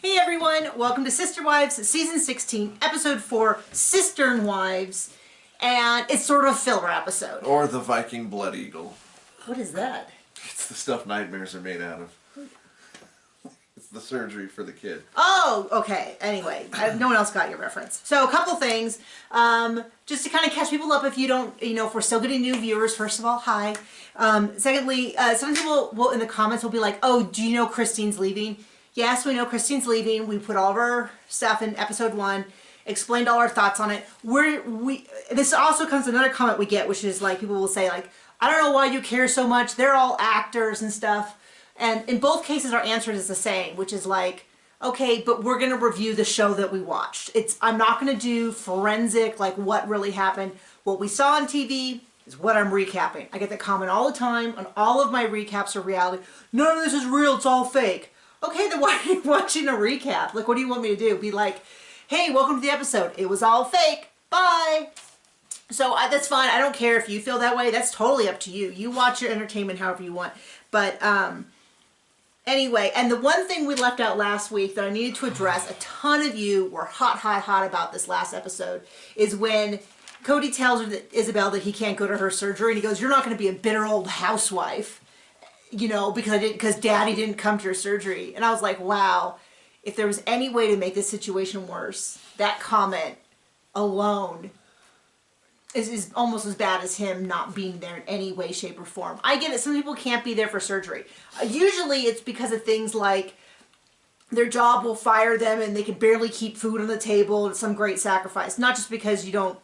Hey everyone, welcome to Sister Wives, Season 16, Episode 4, Cistern Wives, and it's sort of a filler episode. Or the Viking Blood Eagle. What is that? It's the stuff nightmares are made out of. It's the surgery for the kid. Oh, okay. Anyway, no one else got your reference. So a couple things, just to kind of catch people up if you don't, if we're still getting new viewers, first of all, hi. Secondly, some people will, in the comments will be like, oh, do you know Christine's leaving? Yes, we know Christine's leaving. We put all of our stuff in episode 1, explained all our thoughts on it. This also comes to another comment we get, which is like, people will say like, I don't know why you care so much. They're all actors and stuff. And in both cases, our answer is the same, which is like, okay, but we're going to review the show that we watched. I'm not going to do forensic, like what really happened. What we saw on TV is what I'm recapping. I get that comment all the time on all of my recaps of reality. None of this is real. It's all fake. Okay, then why are you watching a recap? Like, what do you want me to do? Be like, hey, welcome to the episode. It was all fake. Bye. So that's fine. I don't care if you feel that way. That's totally up to you. You watch your entertainment however you want. But anyway, and the one thing we left out last week that I needed to address, a ton of you were hot about this last episode, is when Cody tells her that Isabelle that he can't go to her surgery, and he goes, you're not going to be a bitter old housewife, because daddy didn't come to your surgery. And I was like, wow, if there was any way to make this situation worse, that comment alone is almost as bad as him not being there in any way, shape, or form. I get it. Some people can't be there for surgery. Usually it's because of things like their job will fire them and they can barely keep food on the table. It's some great sacrifice. Not just because you don't...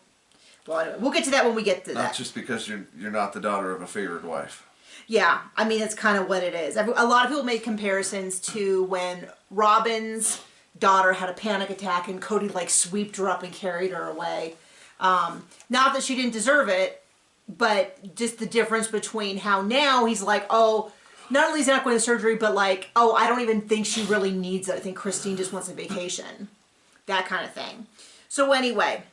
Well, anyway, we'll get to that when we get to that. Not just because you're not the daughter of a favored wife. Yeah, I mean, it's kind of what it is. A lot of people make comparisons to when Robin's daughter had a panic attack and Cody, like, sweeped her up and carried her away. Not that she didn't deserve it, but just the difference between how now he's like, oh, not only is he not going to surgery, but like, oh, I don't even think she really needs it. I think Christine just wants a vacation. That kind of thing. So anyway,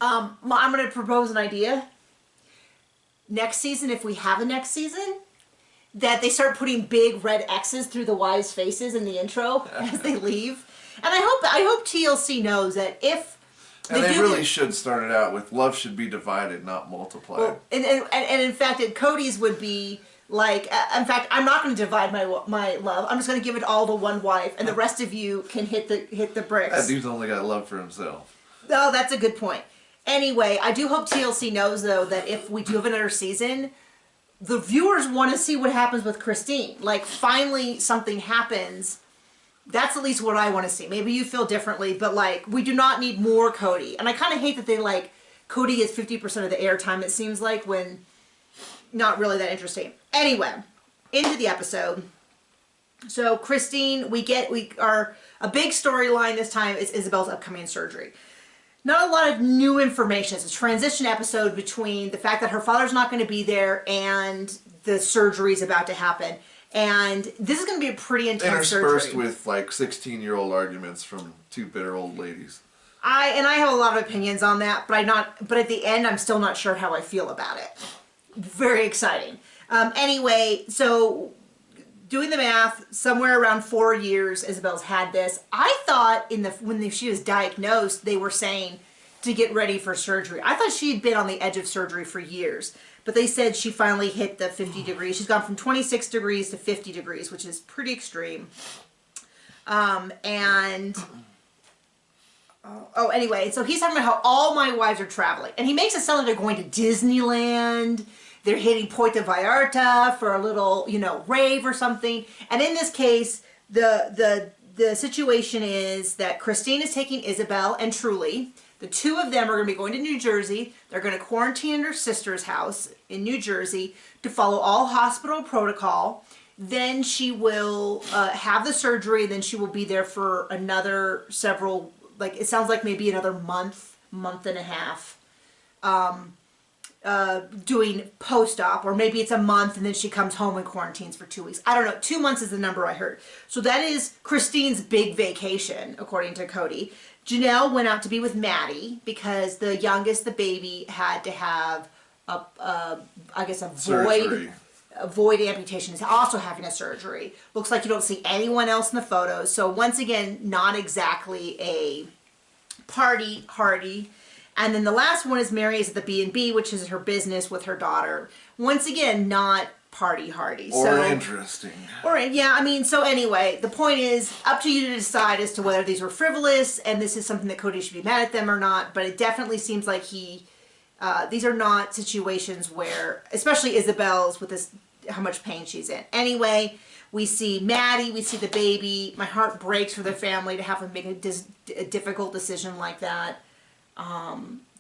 I'm going to propose an idea. Next season, if we have a next season, that they start putting big red X's through the wives' faces in the intro as they leave. And I hope TLC knows that if they really should start it out with love should be divided, not multiplied. Well, and in fact, Cody's would be like, in fact, I'm not going to divide my love. I'm just going to give it all to one wife, and the rest of you can hit the bricks. That dude's only got love for himself. Oh, that's a good point. Anyway, I do hope TLC knows, though, that if we do have another season, the viewers want to see what happens with Christine. Like, finally something happens. That's at least what I want to see. Maybe you feel differently, but, like, we do not need more Cody. And I kind of hate that they, like, Cody gets 50% of the airtime, it seems like, when not really that interesting. Anyway, into the episode. So, Christine, a big storyline this time is Isabelle's upcoming surgery. Not a lot of new information. It's a transition episode between the fact that her father's not going to be there and the surgery is about to happen. And this is going to be a pretty intense surgery. Interspersed with like 16-year-old arguments from two bitter old ladies. I have a lot of opinions on that, but at the end I'm still not sure how I feel about it. Very exciting. Anyway, so doing the math, somewhere around 4 years Isabelle's had this. I thought when she was diagnosed, they were saying to get ready for surgery. I thought she had been on the edge of surgery for years, but they said she finally hit the 50 degrees. She's gone from 26 degrees to 50 degrees, which is pretty extreme. Anyway, so he's talking about how all my wives are traveling, and he makes it sound like they're going to Disneyland. They're hitting Puerto Vallarta for a little, rave or something. And in this case, the situation is that Christine is taking Isabelle and Truly. The two of them are going to be going to New Jersey. They're going to quarantine in her sister's house in New Jersey to follow all hospital protocol. Then she will have the surgery. Then she will be there for another several, like it sounds like maybe another month and a half. Doing post-op, or maybe it's a month and then she comes home and quarantines for 2 weeks. I don't know. 2 months is the number I heard. So that is Christine's big vacation, according to Cody. Janelle went out to be with Maddie because the youngest, the baby, had to have a void void amputation is also having a surgery. Looks like you don't see anyone else in the photos. So once again, not exactly a party hardy. And then the last one is Mary is at the B&B, which is her business with her daughter. Once again, not party hardy. Or interesting. Or, yeah, I mean, so anyway, the point is up to you to decide as to whether these were frivolous and this is something that Cody should be mad at them or not. But it definitely seems like these are not situations where, especially Isabelle's with this, how much pain she's in. Anyway, we see Maddie, we see the baby. My heart breaks for the family to have to make a difficult decision like that.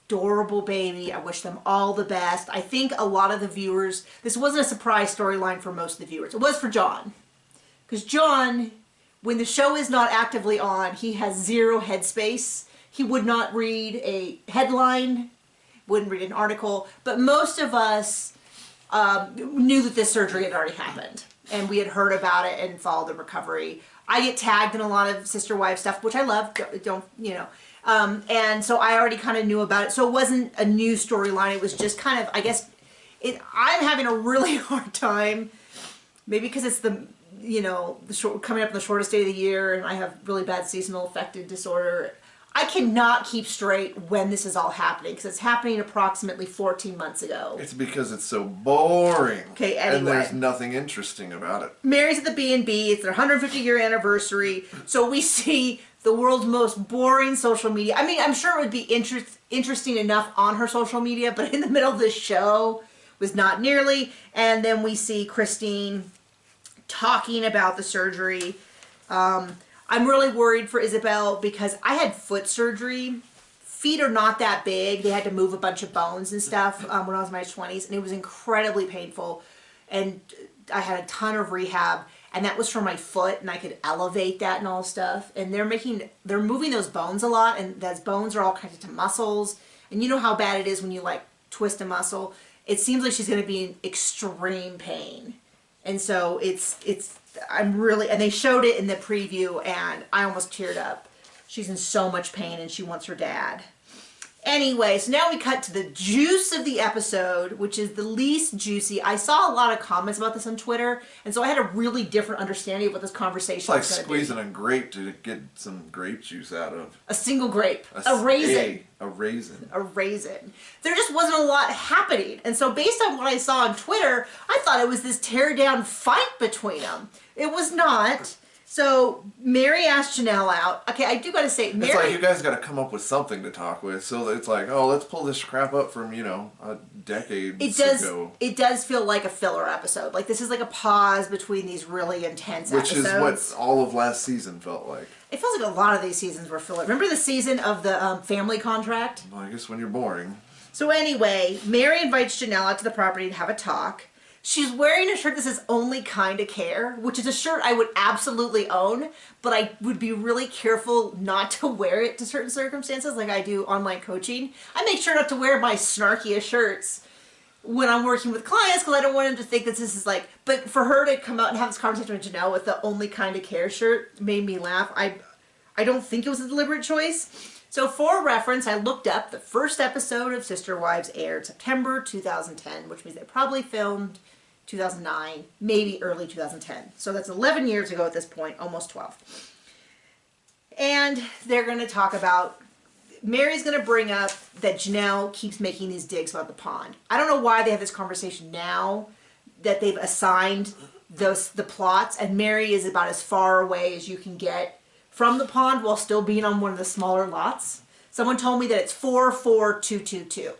Adorable baby. I wish them all the best. I think a lot of the viewers, this wasn't a surprise storyline for most of the viewers. It was for John. Because John, when the show is not actively on, he has zero headspace. He would not read a headline, wouldn't read an article, but most of us knew that this surgery had already happened. And we had heard about it and followed the recovery. I get tagged in a lot of Sister Wives stuff, which I love. Don't you know. And so I already kind of knew about it. So it wasn't a new storyline. It was just kind of, I guess, I'm having a really hard time, maybe because it's coming up in the shortest day of the year and I have really bad seasonal affective disorder. I cannot keep straight when this is all happening because it's happening approximately 14 months ago. It's because it's so boring. Okay, anyway. And there's nothing interesting about it. Mary's at the B&B. It's their 150-year anniversary. So we see the world's most boring social media. I mean, I'm sure it would be interesting enough on her social media, but in the middle of this show was not nearly. And then we see Christine talking about the surgery. I'm really worried for Isabelle because I had foot surgery. Feet are not that big. They had to move a bunch of bones and stuff when I was in my 20s, and it was incredibly painful. And I had a ton of rehab, and that was for my foot, and I could elevate that and all stuff. And they're moving those bones a lot, and those bones are all connected to muscles. And you know how bad it is when you like twist a muscle. It seems like she's going to be in extreme pain, and so and they showed it in the preview and I almost teared up. She's in so much pain and she wants her dad. Anyway, so now we cut to the juice of the episode, which is the least juicy. I saw a lot of comments about this on Twitter, and so I had a really different understanding of what this conversation was going to be. It's like squeezing a grape to get some grape juice out of. A single grape. A raisin. A raisin. A raisin. There just wasn't a lot happening. And so based on what I saw on Twitter, I thought it was this tear-down fight between them. It was not. So Mary asked Janelle out. Okay, I do got to say, Mary... It's like you guys got to come up with something to talk with. So it's like, oh, let's pull this crap up from, a decade ago. It does feel like a filler episode. Like this is like a pause between these really intense episodes. Which is what all of last season felt like. It feels like a lot of these seasons were filler. Remember the season of the family contract? Well, I guess when you're boring. So anyway, Mary invites Janelle out to the property to have a talk. She's wearing a shirt that says "Only Kinda Care," which is a shirt I would absolutely own, but I would be really careful not to wear it to certain circumstances like I do online coaching. I make sure not to wear my snarkiest shirts when I'm working with clients because I don't want them to think that this is like, but for her to come out and have this conversation with Janelle with the "Only Kinda Care" shirt made me laugh. I don't think it was a deliberate choice. So for reference, I looked up the first episode of Sister Wives aired September 2010, which means they probably filmed 2009, maybe early 2010. So that's 11 years ago at this point, almost 12. And they're going to talk about, Mary's going to bring up that Janelle keeps making these digs about the pond. I don't know why they have this conversation now that they've assigned the plots, and Mary is about as far away as you can get from the pond while still being on one of the smaller lots. Someone told me that it's 44222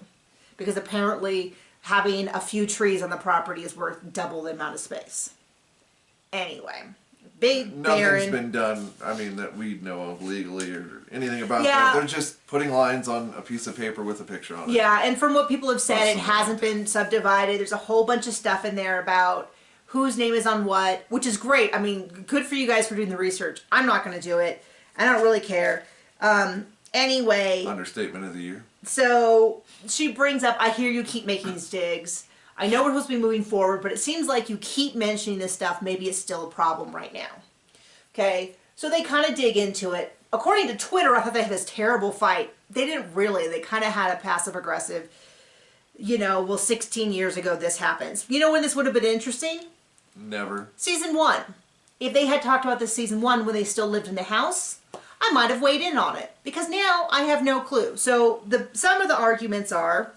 because apparently having a few trees on the property is worth double the amount of space. Anyway, big Nothing's been done, that we know of legally or anything about that. They're just putting lines on a piece of paper with a picture on it. Yeah, and from what people have said, it hasn't been subdivided. There's a whole bunch of stuff in there about whose name is on what, which is great. Good for you guys for doing the research. I'm not going to do it. I don't really care. Anyway. Understatement of the year. So she brings up, I hear you keep making these digs. I know we're supposed to be moving forward, but it seems like you keep mentioning this stuff. Maybe it's still a problem right now. Okay, so they kind of dig into it. According to Twitter, I thought they had this terrible fight. They didn't really. They kind of had a passive-aggressive. well, 16 years ago this happens. You know when this would have been interesting? Never. Season 1. If they had talked about this season 1 when they still lived in the house, I might have weighed in on it. Because now I have no clue. So some of the arguments are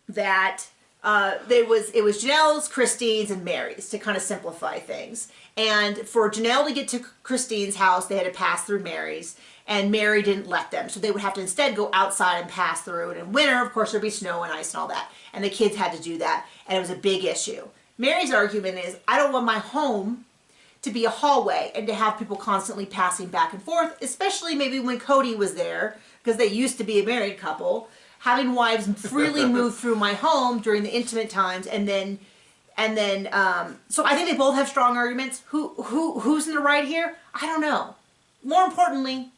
that it was Janelle's, Christine's, and Mary's, to kind of simplify things. And for Janelle to get to Christine's house, they had to pass through Mary's. And Mary didn't let them. So they would have to instead go outside and pass through. And in winter, of course, there'd be snow and ice and all that. And the kids had to do that. And it was a big issue. Mary's argument is, I don't want my home to be a hallway and to have people constantly passing back and forth, especially maybe when Cody was there, because they used to be a married couple, having wives freely move through my home during the intimate times, and then so I think they both have strong arguments. Who's in the right here? I don't know. More importantly,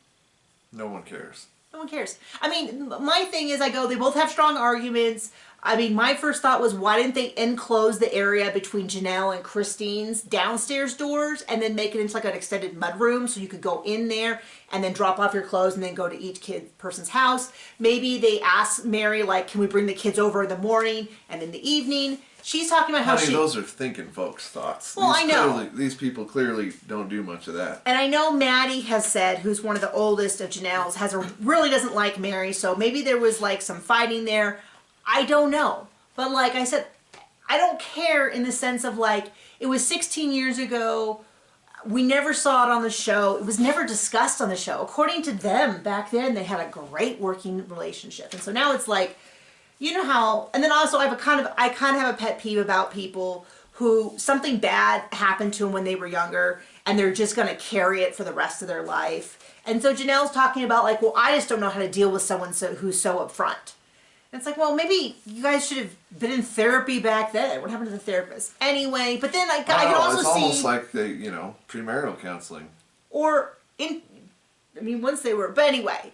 no one cares. No one cares. I mean, my thing is, they both have strong arguments. I mean, my first thought was, why didn't they enclose the area between Janelle and Christine's downstairs doors and then make it into like an extended mudroom so you could go in there and then drop off your clothes and then go to each person's house? Maybe they asked Mary, like, can we bring the kids over in the morning and in the evening? She's talking about how those are thinking folks' thoughts. Well, I know. These people clearly don't do much of that. And I know Maddie has said, who's one of the oldest of Janelle's, really doesn't like Mary, so maybe there was like some fighting there. I don't know. But like I said, I don't care in the sense of like, it was 16 years ago. We never saw it on the show. It was never discussed on the show. According to them, back then, they had a great working relationship. And so now it's like, you know how, and then also I kind of have a pet peeve about people who something bad happened to them when they were younger and they're just going to carry it for the rest of their life. And so Janelle's talking about like, well, I just don't know how to deal with someone who's so upfront. And it's like, well, maybe you guys should have been in therapy back then. What happened to the therapist? Anyway, but then I can also it's see... almost like premarital counseling. Once they were... But anyway...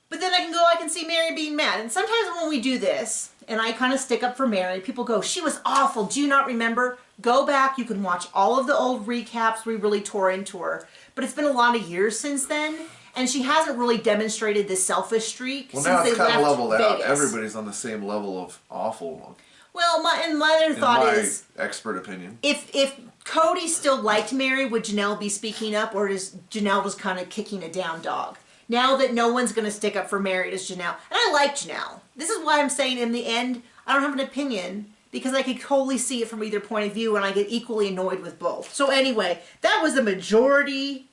But then I can see Mary being mad. And sometimes when we do this, and I kind of stick up for Mary, people go, she was awful. Do you not remember? Go back. You can watch all of the old recaps. We really tore into her. But it's been a lot of years since then. And she hasn't really demonstrated this selfish streak since they left Vegas. Well, now it's kind of leveled out. Everybody's on the same level of awful. Well, my other thought is... expert opinion. If Cody still liked Mary, would Janelle be speaking up? Or is Janelle just kind of kicking a down dog? Now that no one's going to stick up for Mary, does Janelle. And I like Janelle. This is why I'm saying in the end, I don't have an opinion because I could totally see it from either point of view and I get equally annoyed with both. So anyway, that was the majority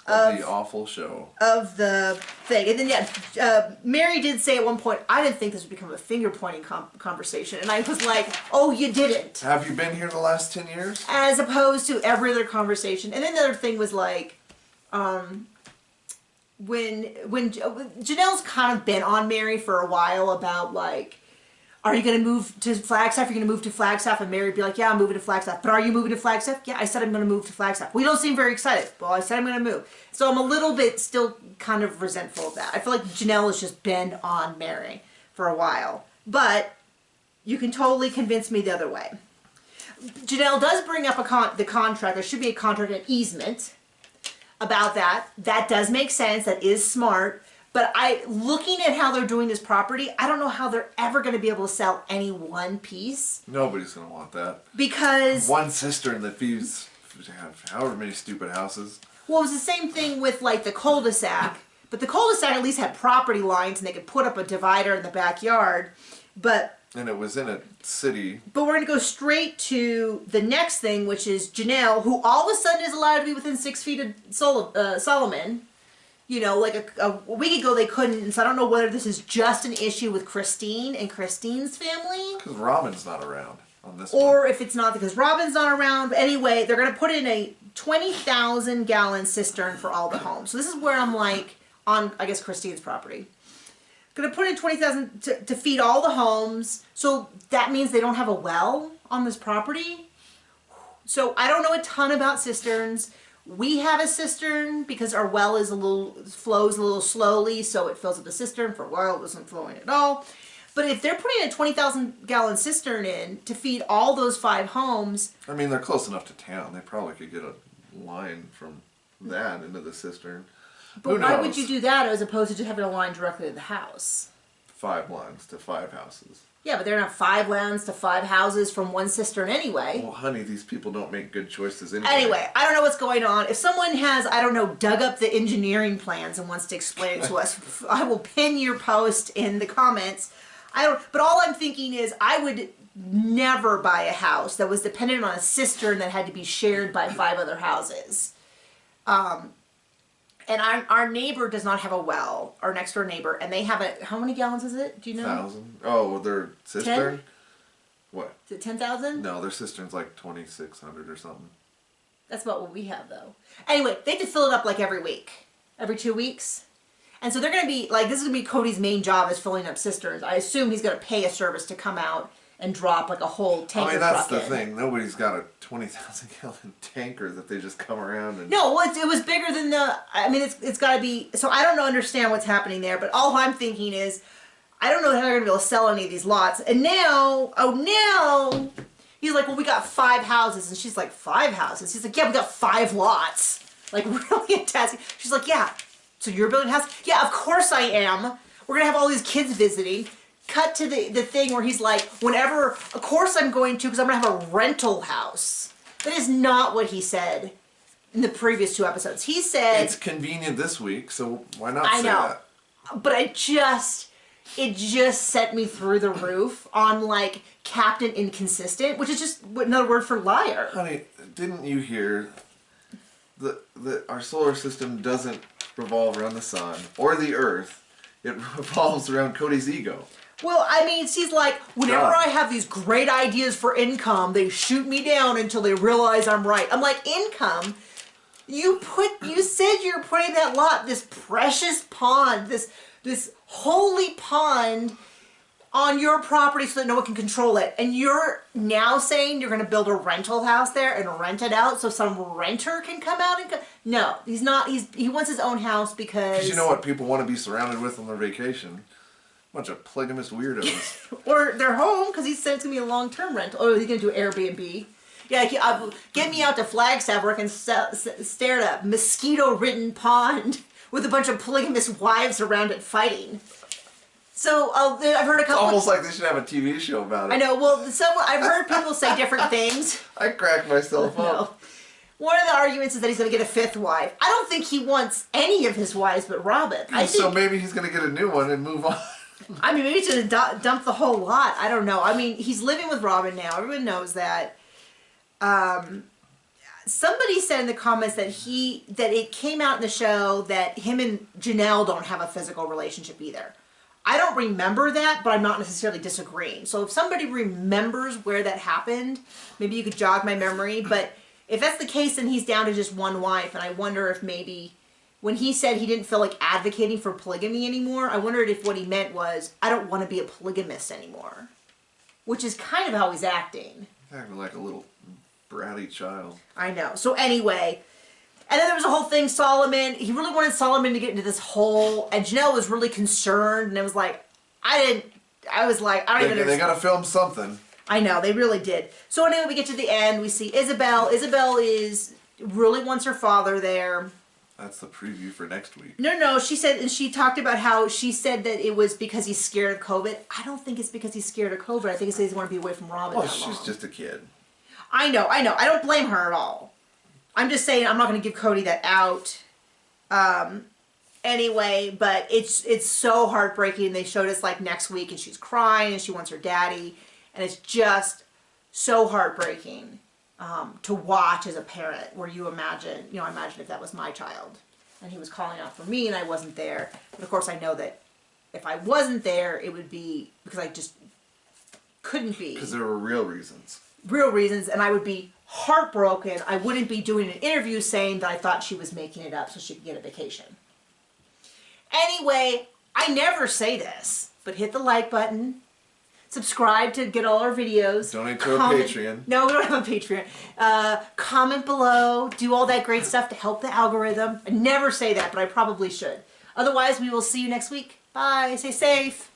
of the awful show. Of the thing. And then, Mary did say at one point, I didn't think this would become a finger-pointing conversation. And I was like, oh, you didn't. Have you been here the last 10 years? As opposed to every other conversation. And then the other thing was like... When Janelle's kind of been on Mary for a while about like, are you going to move to Flagstaff? You're going to move to Flagstaff? And Mary would be like, yeah, I'm moving to Flagstaff. But are you moving to Flagstaff? Yeah, I said I'm going to move to Flagstaff. We don't seem very excited. Well, I said I'm going to move. So I'm a little bit still kind of resentful of that. I feel like Janelle has just been on Mary for a while. But you can totally convince me the other way. Janelle does bring up the contract. There should be a contract, an easement about that. That does make sense. That is smart. But looking at how they're doing this property, I don't know how they're ever going to be able to sell any one piece. Nobody's going to want that. Because... one cistern that feeds however many stupid houses. Well, it was the same thing with like the cul-de-sac. But the cul-de-sac at least had property lines and they could put up a divider in the backyard. And it was in a city. But we're going to go straight to the next thing, which is Janelle, who all of a sudden is allowed to be within 6 feet of Solomon. You know, like a week ago they couldn't, and so I don't know whether this is just an issue with Christine and Christine's family. Because Robin's not around on this or one. If it's not because Robin's not around. But anyway, they're going to put in a 20,000 gallon cistern for all the homes. So this is where I'm like, on, I guess, Christine's property. Going to put in 20,000 to feed all the homes. So that means they don't have a well on this property. So I don't know a ton about cisterns. We have a cistern because our well is flows a little slowly, so it fills up the cistern. For a while it wasn't flowing at all. But if they're putting a 20,000 gallon cistern in to feed all those 5 homes... I mean, they're close enough to town. They probably could get a line from that into the cistern. But why would you do that as opposed to just having a line directly to the house? 5 lines to 5 houses. Yeah, but they're not 5 lands to 5 houses from one cistern anyway. Well, honey, these people don't make good choices anyway. Anyway, I don't know what's going on. If someone has, I don't know, dug up the engineering plans and wants to explain it to us, I will pin your post in the comments. But all I'm thinking is I would never buy a house that was dependent on a cistern that had to be shared by 5 other houses. And our neighbor does not have a well, our next door neighbor, and they have how many gallons is it? Do you know? 1,000. Oh, their cistern? 10? What? Is it 10,000? No, their cistern's like 2,600 or something. That's about what we have, though. Anyway, they have to fill it up like every week, every 2 weeks. And so they're going to be, like, this is going to be Cody's main job is filling up cisterns. I assume he's going to pay a service to come out and drop like a whole tanker truck that's the in. thing. Nobody's got a 20,000 gallon tanker that they just come around and... No, well, it was bigger than it's got to be... So I don't understand what's happening there, but all I'm thinking is, I don't know how they're going to be able to sell any of these lots. And now, he's like, well, we got 5 houses. And she's like, 5 houses? He's like, yeah, we got 5 lots. Like, really intense. She's like, yeah, so you're building a house? Yeah, of course I am. We're going to have all these kids visiting. Cut to the thing where he's like, whenever, of course I'm going to, because I'm going to have a rental house. That is not what he said in the previous 2 episodes. He said... It's convenient this week, so why not say that? But it just sent me through the roof on, like, Captain Inconsistent, which is just another word for liar. Honey, didn't you hear that our solar system doesn't revolve around the sun or the earth? It revolves around Cody's ego. Well, I mean, she's like, whenever I have these great ideas for income, they shoot me down until they realize I'm right. I'm like, income? You said you're putting that lot, this precious pond, this holy pond on your property so that no one can control it. And you're now saying you're going to build a rental house there and rent it out so some renter can come out and... No, he's not. He wants his own house because... Because you know what people want to be surrounded with on their vacation? Bunch of polygamous weirdos. Or their home, because he said it's going to be a long-term rental. Oh, he's going to do Airbnb. Yeah, get me out to Flagstaff where I can stare at a mosquito-ridden pond with a bunch of polygamous wives around it fighting. So I've heard a couple... It's almost like they should have a TV show about it. I know. Well, I've heard people say different things. I cracked myself up. One of the arguments is that he's going to get a 5th wife. I don't think he wants any of his wives but Robin. So maybe he's going to get a new one and move on. I mean, maybe he's going to dump the whole lot. I don't know. I mean, he's living with Robin now. Everyone knows that. Somebody said in the comments that it came out in the show that him and Janelle don't have a physical relationship either. I don't remember that, but I'm not necessarily disagreeing. So if somebody remembers where that happened, maybe you could jog my memory. But if that's the case, then he's down to just 1 wife. And I wonder if maybe... When he said he didn't feel like advocating for polygamy anymore, I wondered if what he meant was, I don't want to be a polygamist anymore. Which is kind of how he's acting. He's acting like a little bratty child. I know. So anyway, and then there was a whole thing, Solomon. He really wanted Solomon to get into this hole, and Janelle was really concerned, and it was like, I don't even understand. They gotta film something. I know, they really did. So anyway, we get to the end, we see Isabelle. Isabelle really wants her father there. That's the preview for next week. No, she said, and she talked about how she said that it was because he's scared of COVID. I don't think it's because he's scared of COVID. I think it's because he doesn't want to be away from Robin Well, that long. she's just a kid. I know. I don't blame her at all. I'm just saying I'm not going to give Cody that out. Anyway, but it's so heartbreaking. They showed us like next week and she's crying and she wants her daddy. And it's just so heartbreaking. To watch as a parent, where you imagine if that was my child and he was calling out for me and I wasn't there. But of course I know that if I wasn't there, it would be because I just couldn't be. Because there were real reasons. Real reasons, and I would be heartbroken. I wouldn't be doing an interview saying that I thought she was making it up so she could get a vacation. Anyway, I never say this, but hit the like button. Subscribe to get all our videos. Donate to a Patreon. No, we don't have a Patreon. Comment below. Do all that great stuff to help the algorithm. I never say that, but I probably should. Otherwise, we will see you next week. Bye. Stay safe.